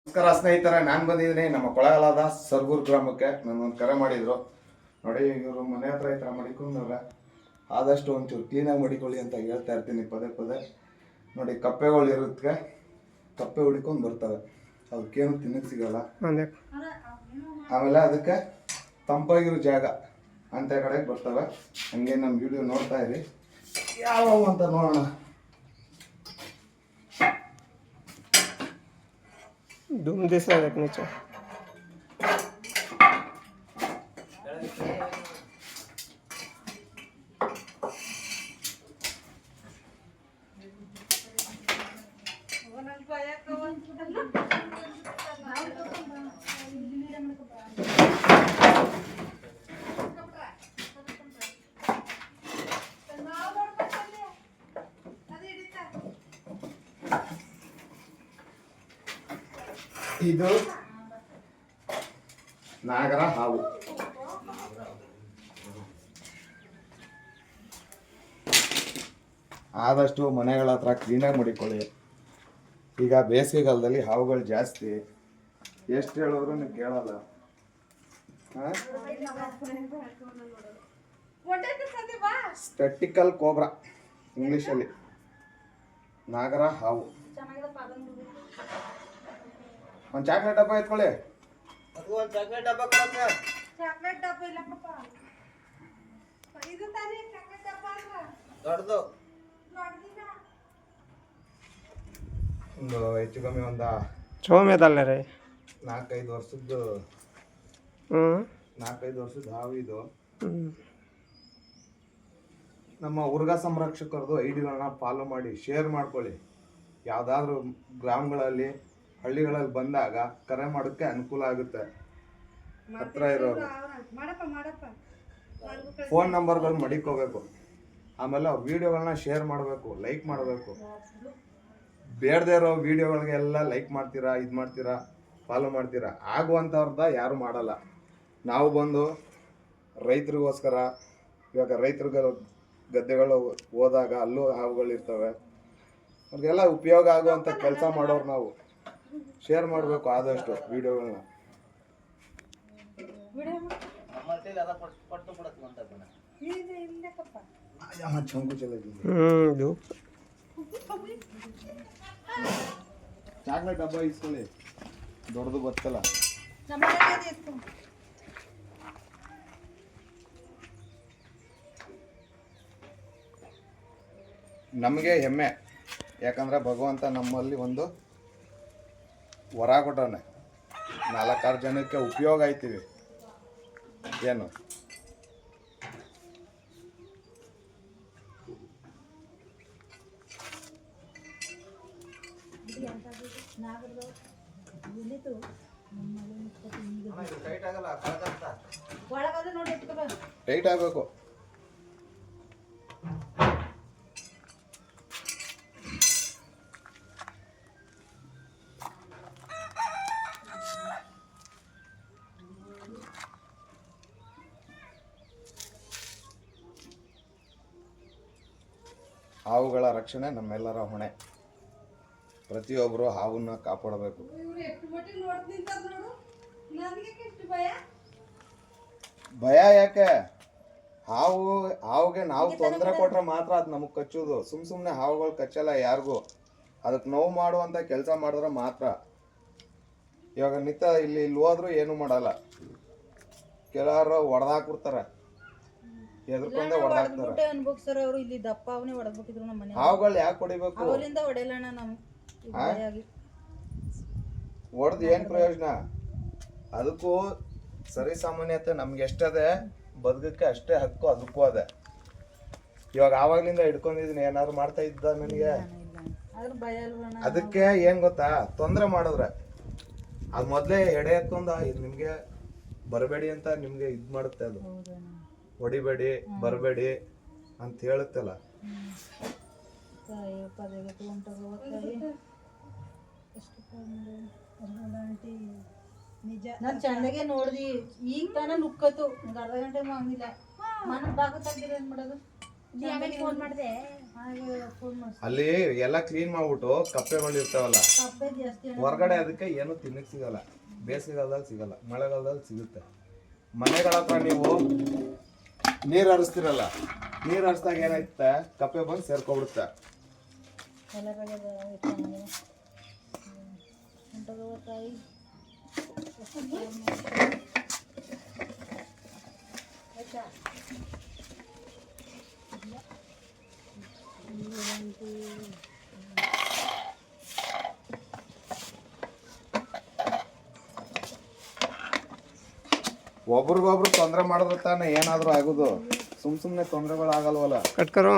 ನಮಸ್ಕಾರ ಸ್ನೇಹಿತರೆ, ನಾನು ಬಂದಿದ್ದೀನಿ ನಮ್ಮ ಕೊಳಗಾಲದ ಸರ್ಗೂರು ಗ್ರಾಮಕ್ಕೆ. ನನ್ನೊಂದು ಕರೆ ಮಾಡಿದ್ರು. ನೋಡಿ, ಇವರು ಮನೆ ಹತ್ರ ಈ ಥರ ಮಡಿಕೊಂಡವ್ರೆ. ಆದಷ್ಟು ಒಂಚೂರು ಕ್ಲೀನಾಗಿ ಮಡಿಕೊಳ್ಳಿ ಅಂತ ಹೇಳ್ತಾ ಇರ್ತೀನಿ ಪದೇ ಪದೇ. ನೋಡಿ, ಕಪ್ಪೆಗಳು ಇರುತ್ತೆ, ಕಪ್ಪೆ ಹುಡ್ಕೊಂಡು ಬರ್ತವೆ, ಅವಕ್ಕೇನು ತಿನ್ನಕ್ಕೆ ಸಿಗಲ್ಲ. ಆಮೇಲೆ ಅದಕ್ಕೆ ತಂಪಾಗಿರೋ ಜಾಗ ಅಂತ ಕಡೆಗೆ ಬರ್ತವೆ. ಹಂಗೆ ನಮ್ಮ ವಿಡಿಯೋ ನೋಡ್ತಾ ಇರಿ, ಯಾವ ಅಂತ ನೋಡೋಣ. धूम दिसला नीचे ಇದು ನಾಗರ ಹಾವು. ಆದಷ್ಟು ಮನೆಗಳ ಹತ್ರ ಕ್ಲೀನಾಗಿ ಮಡಿಕೊಳ್ಳಿ. ಈಗ ಬೇಸಿಗೆಗಾಲದಲ್ಲಿ ಹಾವುಗಳು ಜಾಸ್ತಿ, ಎಷ್ಟು ಹೇಳಿದ್ರು ನೀವು ಕೇಳಲ್ಲ. ಸ್ಪೆಕ್ಟಿಕಲ್ ಕೋಬ್ರಾ ಇಂಗ್ಲಿಷಲ್ಲಿ ನಾಗರ ಹಾವು. ಒಂದು ಚಾಕ್ಲೇಟ್ ಡಬ್ಬ ಎತ್ಕೊಳ್ಳಿ. ಒಂದು ಚಾಕ್ಲೇಟ್ ಡಬ್ಬ ಕೊಡಕ್ಕೆ. ಚಾಕ್ಲೇಟ್ ಡಬ್ಬ ಇಲ್ಲ ಪಾಪ, ಇದು ತಾನೇ ಚಾಕ್ಲೇಟ್ ಡಬ್ಬ ಅಲ್ವಾ? ದೊಡ್ಡದು ನೋಡ್ದಿನ ಒಂದು ಹೆಚ್ಚು ಕಮ್ಮಿ ಒಂದು ಚೋಮೇದಲ್ಲ ರೀ 4-5 ವರ್ಷದ್ದು 4-5 ವರ್ಷದ ಹಾವು ಇದು. ನಮ್ಮ ಉರ್ಗ ಸಂರಕ್ಷಕರದು ಐಡಿಗಳನ್ನ ಫಾಲೋ ಮಾಡಿ ಶೇರ್ ಮಾಡ್ಕೊಳ್ಳಿ. ಯಾವುದಾದ್ರೂ ಗ್ರಾಮಗಳಲ್ಲಿ ಹಳ್ಳಿಗಳಲ್ಲಿ ಬಂದಾಗ ಕರೆ ಮಾಡೋಕ್ಕೆ ಅನುಕೂಲ ಆಗುತ್ತೆ. ಹತ್ರ ಇರೋರು ಫೋನ್ ನಂಬರ್ಗಳು ಮಡಿಕೋಬೇಕು. ಆಮೇಲೆ ಅವ್ರ ವಿಡಿಯೋಗಳನ್ನ ಶೇರ್ ಮಾಡಬೇಕು, ಲೈಕ್ ಮಾಡಬೇಕು. ಬೇಡದೇ ಇರೋ ವಿಡಿಯೋಗಳಿಗೆಲ್ಲ ಲೈಕ್ ಮಾಡ್ತೀರಾ, ಇದು ಮಾಡ್ತೀರಾ, ಫಾಲೋ ಮಾಡ್ತೀರಾ. ಆಗುವಂಥವ್ರದ ಯಾರು ಮಾಡಲ್ಲ. ನಾವು ಬಂದು ರೈತರಿಗೋಸ್ಕರ, ಇವಾಗ ರೈತರಿಗೆ ಗದ್ದೆಗಳು ಹೋದಾಗ ಅಲ್ಲೂ ಹಾವುಗಳಿರ್ತವೆ, ಅವ್ರಿಗೆಲ್ಲ ಉಪಯೋಗ ಆಗುವಂಥ ಕೆಲಸ ಮಾಡೋರು ನಾವು. ಶೇರ್ ಮಾಡಬೇಕು ಆದಷ್ಟು ವಿಡಿಯೋಗಳನ್ನ. ಚಾಕ್ಲೇಟ್ ಡಬ್ಬ ಇಸ್ಕೊಳ್ಳಿ, ದೊಡ್ಡದು ಬರ್ತಲ್ಲ. ನಮಗೆ ಹೆಮ್ಮೆ, ಯಾಕಂದ್ರೆ ಭಗವಂತ ನಮ್ಮಲ್ಲಿ ಒಂದು ವರ ಕೊಟ್ಟವನೆ. 4-6 ಜನಕ್ಕೆ ಉಪಯೋಗ ಆಯ್ತೀವಿ. ಏನು ಟೈಟ್ ಆಗಬೇಕು. ಹಾವುಗಳ ರಕ್ಷಣೆ ನಮ್ಮೆಲ್ಲರ ಹೊಣೆ. ಪ್ರತಿಯೊಬ್ಬರು ಹಾವನ್ನ ಕಾಪಾಡಬೇಕು. ಭಯ ಯಾಕೆ? ಹಾವುಗೆ ನಾವು ತೊಂದರೆ ಕೊಟ್ರೆ ಮಾತ್ರ ಅದು ನಮಗೆ ಕಚ್ಚೋದು. ಸುಮ್ಮನೆ ಹಾವುಗಳು ಕಚ್ಚಲ್ಲ ಯಾರಿಗೂ. ಅದಕ್ಕೆ ನೋವು ಮಾಡುವಂಥ ಕೆಲಸ ಮಾಡಿದ್ರೆ ಮಾತ್ರ. ಇವಾಗ ನಿತ್ಯ ಇಲ್ಲಿ ಹೋದ್ರೂ ಏನು ಮಾಡಲ್ಲ. ಕೆಲವರು ಹೊಡೆದಾಕ್ಬಿಡ್ತಾರೆ, ಎದ್ರಕೊಂಡೆ ಹೊಡೆದಾಕ್ತಾರೆ. ಹಾವುಗಳು ಯಾಕೆ ಹೊಡಿಬೇಕು? ಹೊಡೆದು ಏನ್ ಪ್ರಯೋಜನ? ಅದಕ್ಕೂ ಸರಿ ಸಾಮಾನ್ಯತೆ ನಮ್ಗೆ ಎಷ್ಟದೆ, ಬದುಕಕ್ಕೆ ಅಷ್ಟೇ ಹಕ್ಕು ಅದಕ್ಕೂ ಅದೇ. ಇವಾಗ ಆವಾಗ್ಲಿಂದ ಹಿಡ್ಕೊಂಡಿದೀನಿ, ಏನಾದ್ರು ಮಾಡ್ತಾ ಇದ್ದ ನನಗೆ. ಅದಕ್ಕೆ ಏನ್ ಗೊತ್ತಾ, ತೊಂದರೆ ಮಾಡಿದ್ರೆ ಅದ್ ಮೊದ್ಲೇ ಎಡೆ ಎತ್ಕೊಂಡ ಇದು ನಿಮ್ಗೆ ಬರಬೇಡಿ ಅಂತ ನಿಮ್ಗೆ ಇದ್ ಮಾಡುತ್ತೆ. ಅದು ಹೊಡಿಬೇಡಿ, ಬರಬೇಡಿ ಅಂತ ಹೇಳುತ್ತಲ್ಲ. ನಾನು ಚಂದಗೆ ನೋಡ್ದಿ, ಈಗ ತಾನ ನುಕ್ಕತ್ತು. 1/2 ಗಂಟೆ ಆಗಿಲ್ಲ. ಮನ ಬಾಗ ತೆಗ್ದಿರ ಏನ್ ಮಾಡೋದು? ಫೋನ್ ಮಾಡಿದೆ. ಹಾಗೆ ಫೋನ್ ಮಾಡಿ ಅಲ್ಲಿ ಎಲ್ಲ ಕ್ಲೀನ್ ಮಾಡ್ಬಿಟ್ಟು ಕಪ್ಪೆಗಳು ಇರ್ತಾವಲ್ಲ ಕಪ್ಪೆ ಜಾಸ್ತಿ ಹೊರಗಡೆ ಅದಕ್ಕೆ ಏನು ತಿನ್ನಕ್ಕೆ ಸಿಗಲ್ಲ. ಬೇಸಿಗೆಗಾಲದಲ್ಲಿ ಸಿಗಲ್ಲ, ಮಳೆಗಾಲದಲ್ಲಿ ಸಿಗುತ್ತೆ. ಮನೆಗಳ ಹತ್ರ ನೀವು ನೀರು ಹರಿಸ್ತಿರಲ್ಲ, ನೀರು ಹರಿಸ್ದಾಗ ಏನಾಯ್ತೆ, ಕಪ್ಪೆ ಬಂದು ಸೇರ್ಕೊಬಿಡುತ್ತೆ. ಎಲ್ಲ ಬೆಳೆದ ಇಟ್ಕೊಂಡು ತಾಯಿ ಆಯ್ತಾ ಒಬ್ರಿಗೊಬ್ರು ತೊಂದರೆ ಮಾಡಿದ್ರೆ ತಾನೇ ಏನಾದರೂ ಆಗೋದು. ಸುಮ್ಮನೆ ತೊಂದರೆಗಳು ಆಗಲ್ವಲ್ಲ. ಕಟ್ ಕರೋ